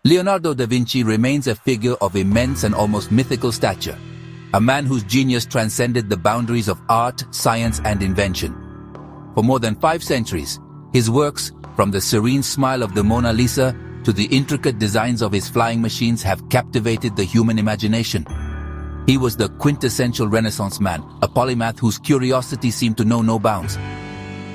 Leonardo da Vinci remains a figure of immense and almost mythical stature, a man whose genius transcended the boundaries of art, science, and invention. For more than 5 centuries, his works, from the serene smile of the Mona Lisa to the intricate designs of his flying machines, have captivated the human imagination. He was the quintessential Renaissance man, a polymath whose curiosity seemed to know no bounds.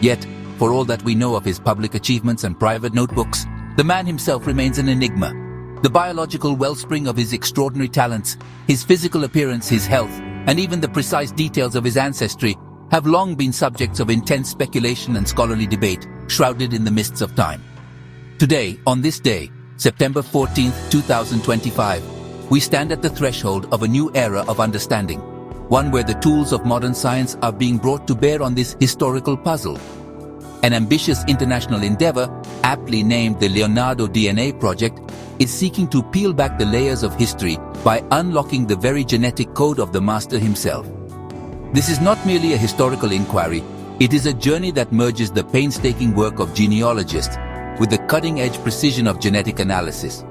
Yet, for all that we know of his public achievements and private notebooks, the man himself remains an enigma. The biological wellspring of his extraordinary talents, his physical appearance, his health, and even the precise details of his ancestry have long been subjects of intense speculation and scholarly debate, shrouded in the mists of time. Today, on this day, September 14, 2025, we stand at the threshold of a new era of understanding, one where the tools of modern science are being brought to bear on this historical puzzle. An ambitious international endeavor, aptly named the Leonardo DNA Project, is seeking to peel back the layers of history by unlocking the very genetic code of the master himself. This is not merely a historical inquiry, it is a journey that merges the painstaking work of genealogists with the cutting-edge precision of genetic analysis.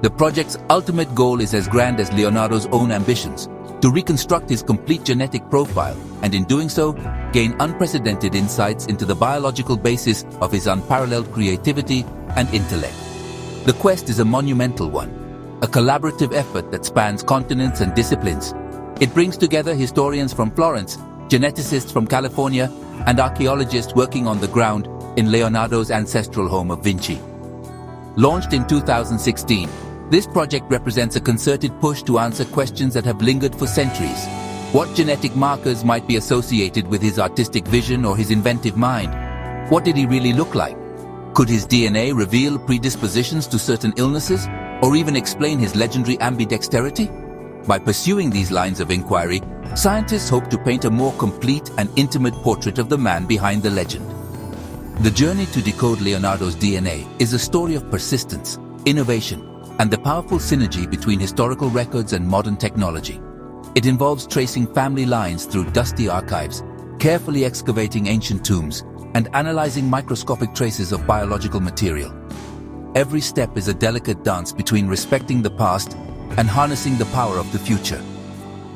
The project's ultimate goal is as grand as Leonardo's own ambitions: to reconstruct his complete genetic profile, and in doing so, gain unprecedented insights into the biological basis of his unparalleled creativity and intellect. The quest is a monumental one, a collaborative effort that spans continents and disciplines. It brings together historians from Florence, geneticists from California, and archaeologists working on the ground in Leonardo's ancestral home of Vinci. Launched in 2016, this project represents a concerted push to answer questions that have lingered for centuries. What genetic markers might be associated with his artistic vision or his inventive mind? What did he really look like? Could his DNA reveal predispositions to certain illnesses, or even explain his legendary ambidexterity? By pursuing these lines of inquiry, scientists hope to paint a more complete and intimate portrait of the man behind the legend. The journey to decode Leonardo's DNA is a story of persistence, innovation, and the powerful synergy between historical records and modern technology. It involves tracing family lines through dusty archives, carefully excavating ancient tombs, and analyzing microscopic traces of biological material. Every step is a delicate dance between respecting the past and harnessing the power of the future.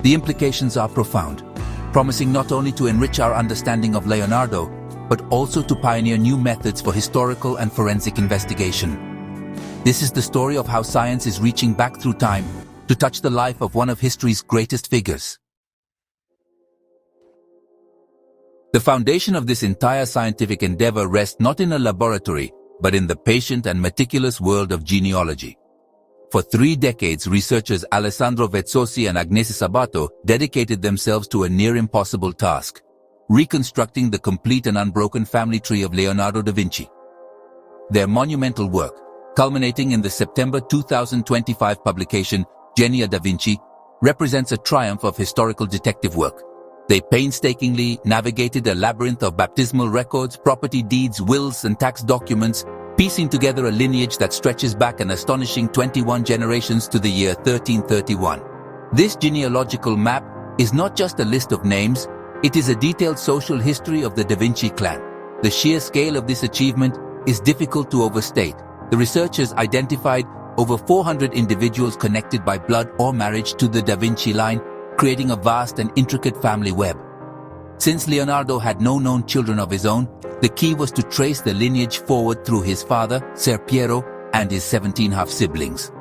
The implications are profound, promising not only to enrich our understanding of Leonardo, but also to pioneer new methods for historical and forensic investigation. This is the story of how science is reaching back through time to touch the life of one of history's greatest figures. The foundation of this entire scientific endeavor rests not in a laboratory, but in the patient and meticulous world of genealogy. For 3 decades, researchers Alessandro Vezzosi and Agnese Sabato dedicated themselves to a near-impossible task: reconstructing the complete and unbroken family tree of Leonardo da Vinci. Their monumental work, culminating in the September 2025 publication Genìa Da Vinci, represents a triumph of historical detective work. They painstakingly navigated a labyrinth of baptismal records, property deeds, wills, and tax documents, piecing together a lineage that stretches back an astonishing 21 generations to the year 1331. This genealogical map is not just a list of names, it is a detailed social history of the Da Vinci clan. The sheer scale of this achievement is difficult to overstate. The researchers identified over 400 individuals connected by blood or marriage to the Da Vinci line, creating a vast and intricate family web. Since Leonardo had no known children of his own, the key was to trace the lineage forward through his father, Ser Piero, and his 17 half-siblings.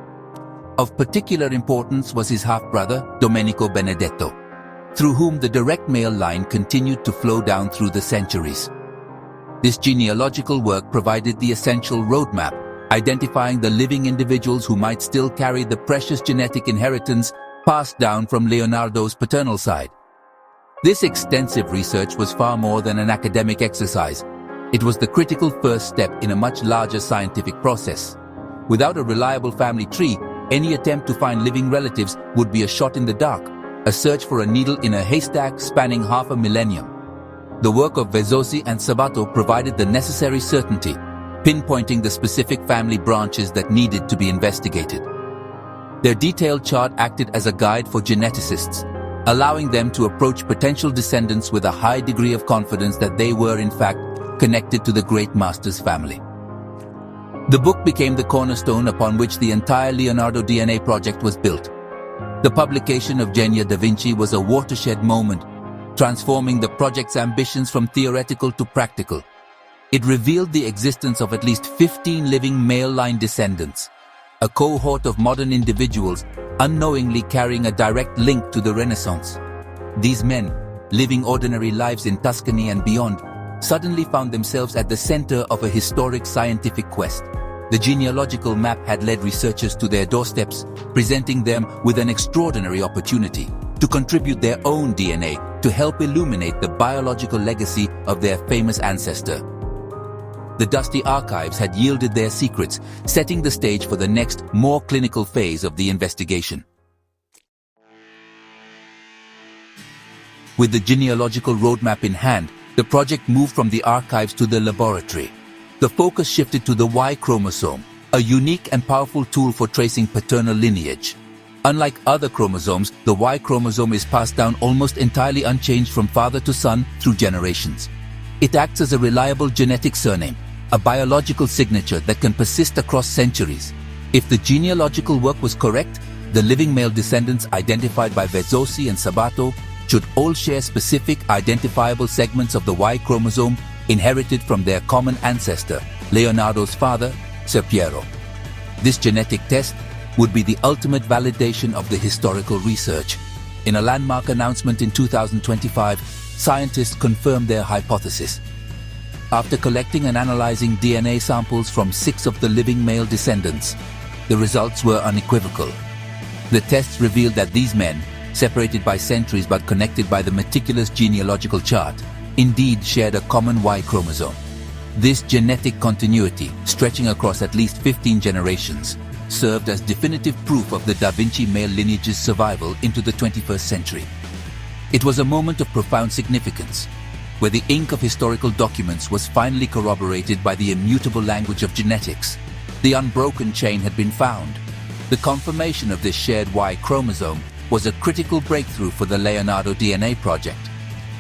Of particular importance was his half-brother, Domenico Benedetto, through whom the direct male line continued to flow down through the centuries. This genealogical work provided the essential roadmap, identifying the living individuals who might still carry the precious genetic inheritance passed down from Leonardo's paternal side. This extensive research was far more than an academic exercise. It was the critical first step in a much larger scientific process. Without a reliable family tree, any attempt to find living relatives would be a shot in the dark, a search for a needle in a haystack spanning half a millennium. The work of Vezzosi and Sabato provided the necessary certainty, pinpointing the specific family branches that needed to be investigated. Their detailed chart acted as a guide for geneticists, allowing them to approach potential descendants with a high degree of confidence that they were, in fact, connected to the great master's family. The book became the cornerstone upon which the entire Leonardo DNA project was built. The publication of Genìa Da Vinci was a watershed moment, transforming the project's ambitions from theoretical to practical. It revealed the existence of at least 15 living male-line descendants, a cohort of modern individuals unknowingly carrying a direct link to the Renaissance. These men, living ordinary lives in Tuscany and beyond, suddenly found themselves at the center of a historic scientific quest. The genealogical map had led researchers to their doorsteps, presenting them with an extraordinary opportunity to contribute their own DNA to help illuminate the biological legacy of their famous ancestor. The dusty archives had yielded their secrets, setting the stage for the next, more clinical phase of the investigation. With the genealogical roadmap in hand, the project moved from the archives to the laboratory. The focus shifted to the Y chromosome, a unique and powerful tool for tracing paternal lineage. Unlike other chromosomes, the Y chromosome is passed down almost entirely unchanged from father to son through generations. It acts as a reliable genetic surname, a biological signature that can persist across centuries. If the genealogical work was correct, the living male descendants identified by Vezzosi and Sabato should all share specific identifiable segments of the Y chromosome inherited from their common ancestor, Leonardo's father, Ser Piero. This genetic test would be the ultimate validation of the historical research. In a landmark announcement in 2025, scientists confirmed their hypothesis. After collecting and analyzing DNA samples from 6 of the living male descendants, the results were unequivocal. The tests revealed that these men, separated by centuries but connected by the meticulous genealogical chart, indeed shared a common Y chromosome. This genetic continuity, stretching across at least 15 generations, served as definitive proof of the Da Vinci male lineage's survival into the 21st century. It was a moment of profound significance, where the ink of historical documents was finally corroborated by the immutable language of genetics. The unbroken chain had been found. The confirmation of this shared Y chromosome was a critical breakthrough for the Leonardo DNA Project.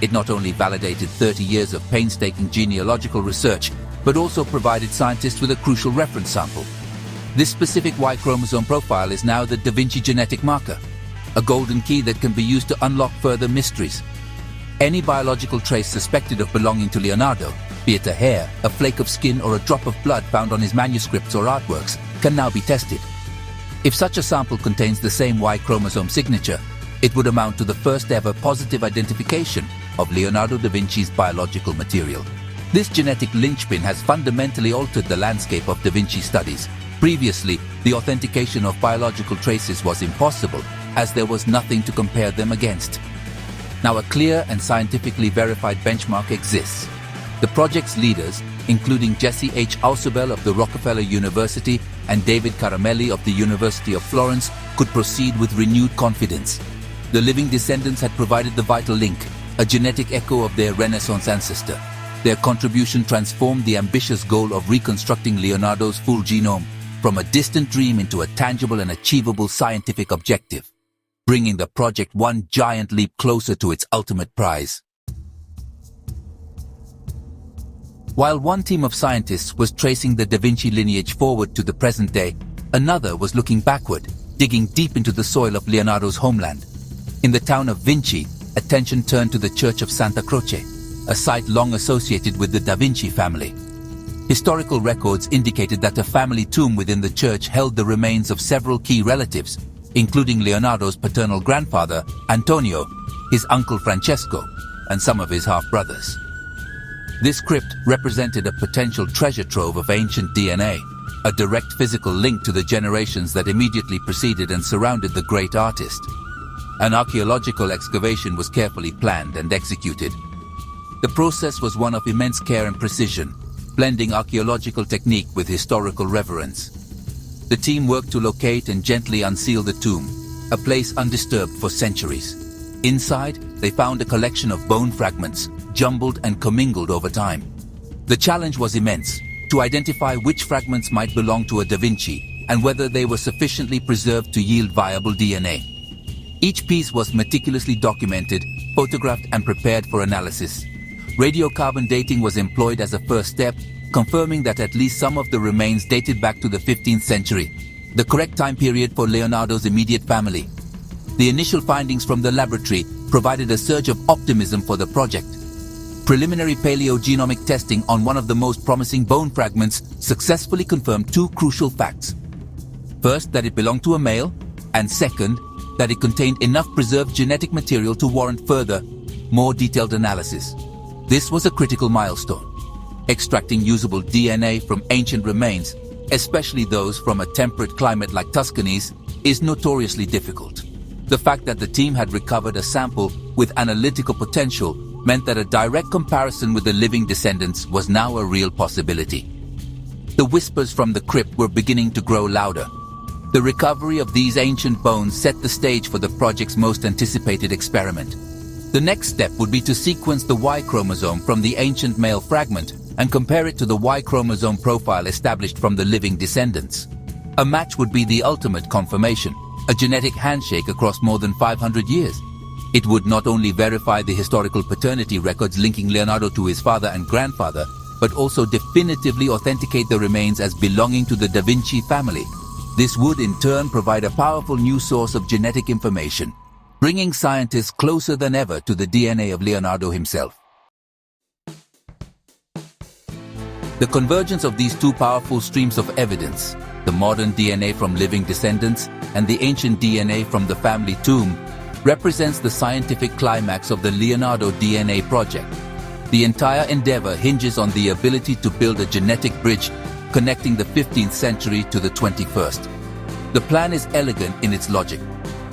It not only validated 30 years of painstaking genealogical research, but also provided scientists with a crucial reference sample. This specific Y chromosome profile is now the Da Vinci genetic marker, a golden key that can be used to unlock further mysteries. Any biological trace suspected of belonging to Leonardo, be it a hair, a flake of skin, or a drop of blood found on his manuscripts or artworks, can now be tested. If such a sample contains the same Y chromosome signature, it would amount to the first ever positive identification of Leonardo da Vinci's biological material. This genetic linchpin has fundamentally altered the landscape of Da Vinci studies. Previously, the authentication of biological traces was impossible, as there was nothing to compare them against. Now a clear and scientifically verified benchmark exists. The project's leaders, including Jesse H. Ausubel of the Rockefeller University and David Caramelli of the University of Florence, could proceed with renewed confidence. The living descendants had provided the vital link, a genetic echo of their Renaissance ancestor. Their contribution transformed the ambitious goal of reconstructing Leonardo's full genome from a distant dream into a tangible and achievable scientific objective, bringing the project one giant leap closer to its ultimate prize. While one team of scientists was tracing the Da Vinci lineage forward to the present day, another was looking backward, digging deep into the soil of Leonardo's homeland. In the town of Vinci, attention turned to the Church of Santa Croce, a site long associated with the Da Vinci family. Historical records indicated that a family tomb within the church held the remains of several key relatives, including Leonardo's paternal grandfather, Antonio, his uncle Francesco, and some of his half-brothers. This crypt represented a potential treasure trove of ancient DNA, a direct physical link to the generations that immediately preceded and surrounded the great artist. An archaeological excavation was carefully planned and executed. The process was one of immense care and precision, blending archaeological technique with historical reverence. The team worked to locate and gently unseal the tomb, a place undisturbed for centuries. Inside, they found a collection of bone fragments, jumbled and commingled over time. The challenge was immense, to identify which fragments might belong to a Da Vinci and whether they were sufficiently preserved to yield viable DNA. Each piece was meticulously documented, photographed and prepared for analysis. Radiocarbon dating was employed as a first step, confirming that at least some of the remains dated back to the 15th century, the correct time period for Leonardo's immediate family. The initial findings from the laboratory provided a surge of optimism for the project. Preliminary paleogenomic testing on one of the most promising bone fragments successfully confirmed two crucial facts. First, that it belonged to a male, and second, that it contained enough preserved genetic material to warrant further, more detailed analysis. This was a critical milestone. Extracting usable DNA from ancient remains, especially those from a temperate climate like Tuscany's, is notoriously difficult. The fact that the team had recovered a sample with analytical potential meant that a direct comparison with the living descendants was now a real possibility. The whispers from the crypt were beginning to grow louder. The recovery of these ancient bones set the stage for the project's most anticipated experiment. The next step would be to sequence the Y chromosome from the ancient male fragment and compare it to the Y chromosome profile established from the living descendants. A match would be the ultimate confirmation, a genetic handshake across more than 500 years. It would not only verify the historical paternity records linking Leonardo to his father and grandfather, but also definitively authenticate the remains as belonging to the Da Vinci family. This would in turn provide a powerful new source of genetic information, bringing scientists closer than ever to the DNA of Leonardo himself. The convergence of these two powerful streams of evidence, the modern DNA from living descendants and the ancient DNA from the family tomb, represents the scientific climax of the Leonardo DNA Project. The entire endeavor hinges on the ability to build a genetic bridge connecting the 15th century to the 21st. The plan is elegant in its logic.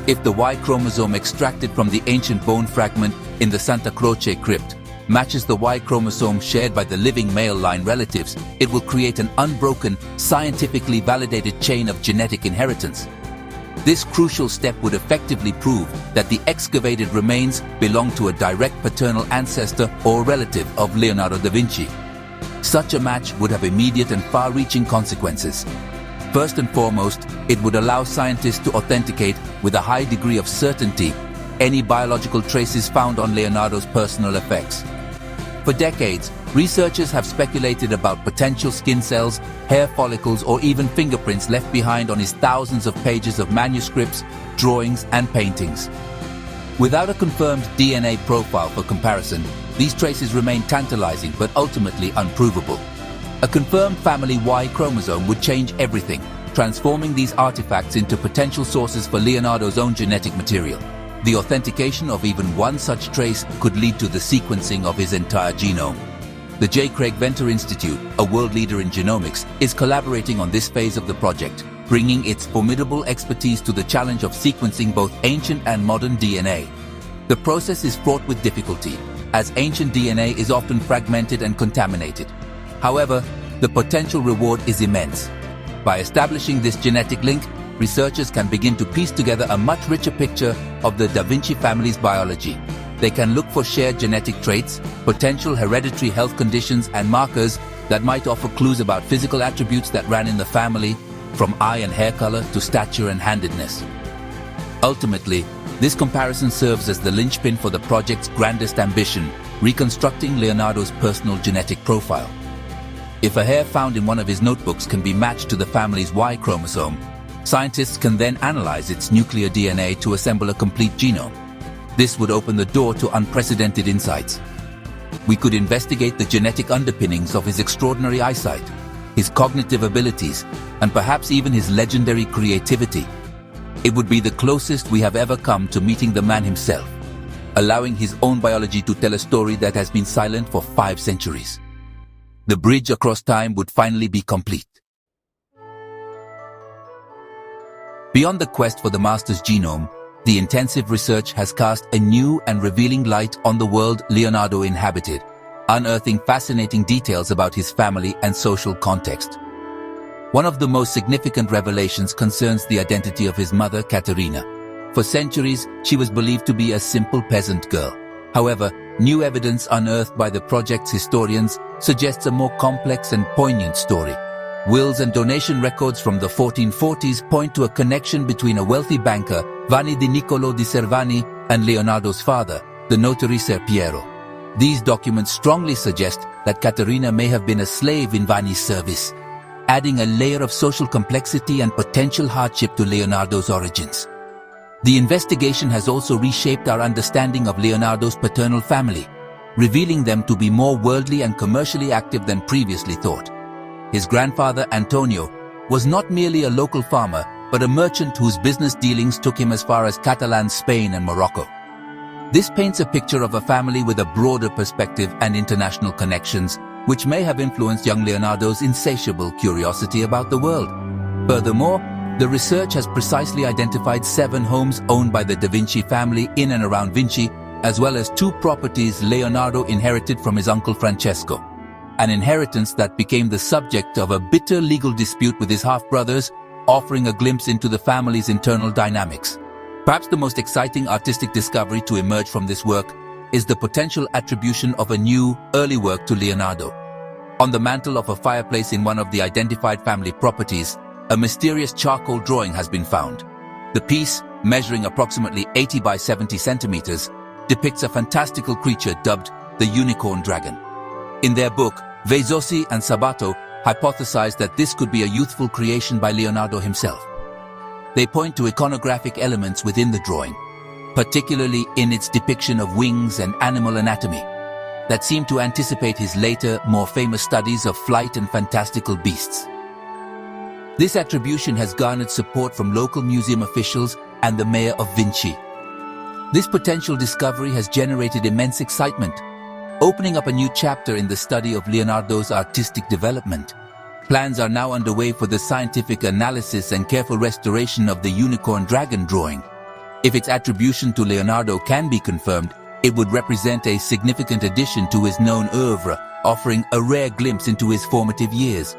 If the Y chromosome extracted from the ancient bone fragment in the Santa Croce crypt matches the Y chromosome shared by the living male line relatives, it will create an unbroken, scientifically validated chain of genetic inheritance. This crucial step would effectively prove that the excavated remains belong to a direct paternal ancestor or relative of Leonardo da Vinci. Such a match would have immediate and far-reaching consequences. First and foremost, it would allow scientists to authenticate with a high degree of certainty any biological traces found on Leonardo's personal effects. For decades, researchers have speculated about potential skin cells, hair follicles, or even fingerprints left behind on his thousands of pages of manuscripts, drawings, and paintings. Without a confirmed DNA profile for comparison, these traces remain tantalizing but ultimately unprovable. A confirmed family Y chromosome would change everything, transforming these artifacts into potential sources for Leonardo's own genetic material. The authentication of even one such trace could lead to the sequencing of his entire genome. The J. Craig Venter Institute, a world leader in genomics, is collaborating on this phase of the project, bringing its formidable expertise to the challenge of sequencing both ancient and modern DNA. The process is fraught with difficulty, as ancient DNA is often fragmented and contaminated. However, the potential reward is immense. By establishing this genetic link, researchers can begin to piece together a much richer picture of the Da Vinci family's biology. They can look for shared genetic traits, potential hereditary health conditions, and markers that might offer clues about physical attributes that ran in the family, from eye and hair color to stature and handedness. Ultimately, this comparison serves as the linchpin for the project's grandest ambition, reconstructing Leonardo's personal genetic profile. If a hair found in one of his notebooks can be matched to the family's Y chromosome, scientists can then analyze its nuclear DNA to assemble a complete genome. This would open the door to unprecedented insights. We could investigate the genetic underpinnings of his extraordinary eyesight, his cognitive abilities, and perhaps even his legendary creativity. It would be the closest we have ever come to meeting the man himself, allowing his own biology to tell a story that has been silent for 5 centuries. The bridge across time would finally be complete. Beyond the quest for the master's genome, the intensive research has cast a new and revealing light on the world Leonardo inhabited, unearthing fascinating details about his family and social context. One of the most significant revelations concerns the identity of his mother, Caterina. For centuries, she was believed to be a simple peasant girl. However, new evidence unearthed by the project's historians suggests a more complex and poignant story. Wills and donation records from the 1440s point to a connection between a wealthy banker, Vanni di Niccolò di Servani, and Leonardo's father, the notary Ser Piero. These documents strongly suggest that Caterina may have been a slave in Vanni's service, adding a layer of social complexity and potential hardship to Leonardo's origins. The investigation has also reshaped our understanding of Leonardo's paternal family, revealing them to be more worldly and commercially active than previously thought. His grandfather, Antonio, was not merely a local farmer, but a merchant whose business dealings took him as far as Catalan Spain and Morocco. This paints a picture of a family with a broader perspective and international connections, which may have influenced young Leonardo's insatiable curiosity about the world. Furthermore, the research has precisely identified 7 homes owned by the Da Vinci family in and around Vinci, as well as 2 properties Leonardo inherited from his uncle Francesco, an inheritance that became the subject of a bitter legal dispute with his half-brothers, offering a glimpse into the family's internal dynamics. Perhaps the most exciting artistic discovery to emerge from this work is the potential attribution of a new, early work to Leonardo. On the mantel of a fireplace in one of the identified family properties, a mysterious charcoal drawing has been found. The piece, measuring approximately 80 by 70 centimeters, depicts a fantastical creature dubbed the unicorn dragon. In their book, Vezzosi and Sabato hypothesized that this could be a youthful creation by Leonardo himself. They point to iconographic elements within the drawing, particularly in its depiction of wings and animal anatomy, that seem to anticipate his later, more famous studies of flight and fantastical beasts. This attribution has garnered support from local museum officials and the mayor of Vinci. This potential discovery has generated immense excitement, opening up a new chapter in the study of Leonardo's artistic development. Plans are now underway for the scientific analysis and careful restoration of the unicorn dragon drawing. If its attribution to Leonardo can be confirmed, it would represent a significant addition to his known oeuvre, offering a rare glimpse into his formative years.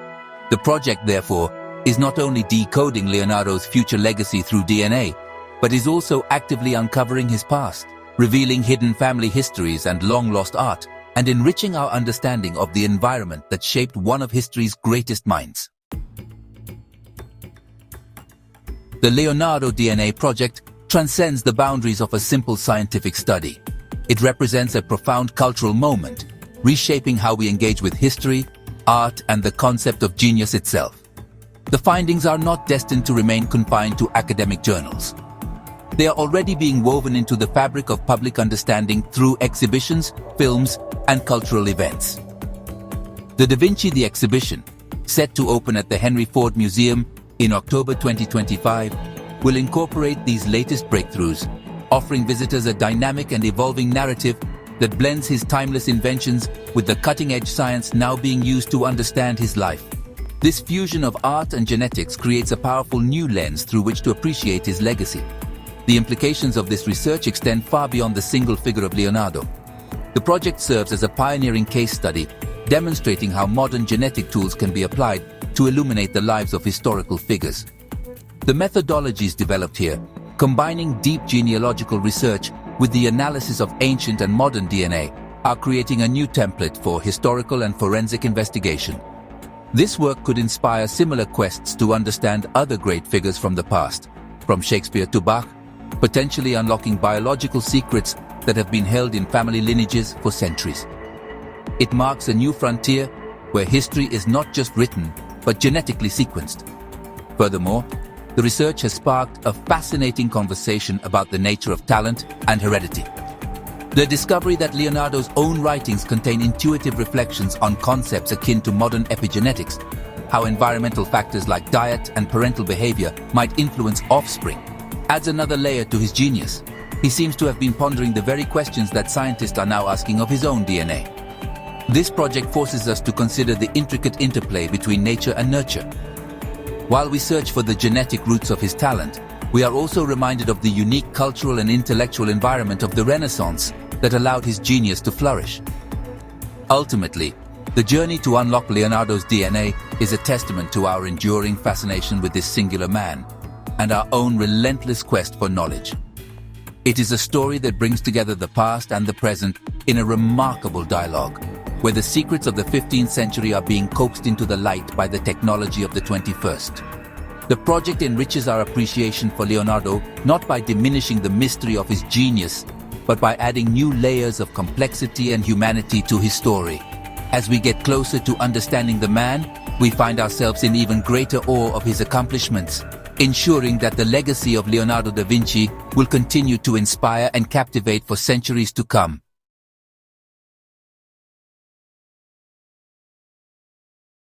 The project, therefore, is not only decoding Leonardo's future legacy through DNA, but is also actively uncovering his past, revealing hidden family histories and long-lost art, and enriching our understanding of the environment that shaped one of history's greatest minds. The Leonardo DNA Project transcends the boundaries of a simple scientific study. It represents a profound cultural moment, reshaping how we engage with history, art, and the concept of genius itself. The findings are not destined to remain confined to academic journals. They are already being woven into the fabric of public understanding through exhibitions, films, and cultural events. The Da Vinci the Exhibition, set to open at the Henry Ford Museum in October 2025, will incorporate these latest breakthroughs, offering visitors a dynamic and evolving narrative that blends his timeless inventions with the cutting-edge science now being used to understand his life. This fusion of art and genetics creates a powerful new lens through which to appreciate his legacy. The implications of this research extend far beyond the single figure of Leonardo. The project serves as a pioneering case study, demonstrating how modern genetic tools can be applied to illuminate the lives of historical figures. The methodologies developed here, combining deep genealogical research with the analysis of ancient and modern DNA, are creating a new template for historical and forensic investigation. This work could inspire similar quests to understand other great figures from the past, from Shakespeare to Bach, potentially unlocking biological secrets that have been held in family lineages for centuries. It marks a new frontier where history is not just written, but genetically sequenced. Furthermore, the research has sparked a fascinating conversation about the nature of talent and heredity. The discovery that Leonardo's own writings contain intuitive reflections on concepts akin to modern epigenetics, how environmental factors like diet and parental behavior might influence offspring, adds another layer to his genius. He seems to have been pondering the very questions that scientists are now asking of his own DNA. This project forces us to consider the intricate interplay between nature and nurture. While we search for the genetic roots of his talent, we are also reminded of the unique cultural and intellectual environment of the Renaissance that allowed his genius to flourish. Ultimately, the journey to unlock Leonardo's DNA is a testament to our enduring fascination with this singular man and our own relentless quest for knowledge. It is a story that brings together the past and the present in a remarkable dialogue, where the secrets of the 15th century are being coaxed into the light by the technology of the 21st. The project enriches our appreciation for Leonardo not by diminishing the mystery of his genius, but by adding new layers of complexity and humanity to his story. As we get closer to understanding the man, we find ourselves in even greater awe of his accomplishments, ensuring that the legacy of Leonardo da Vinci will continue to inspire and captivate for centuries to come.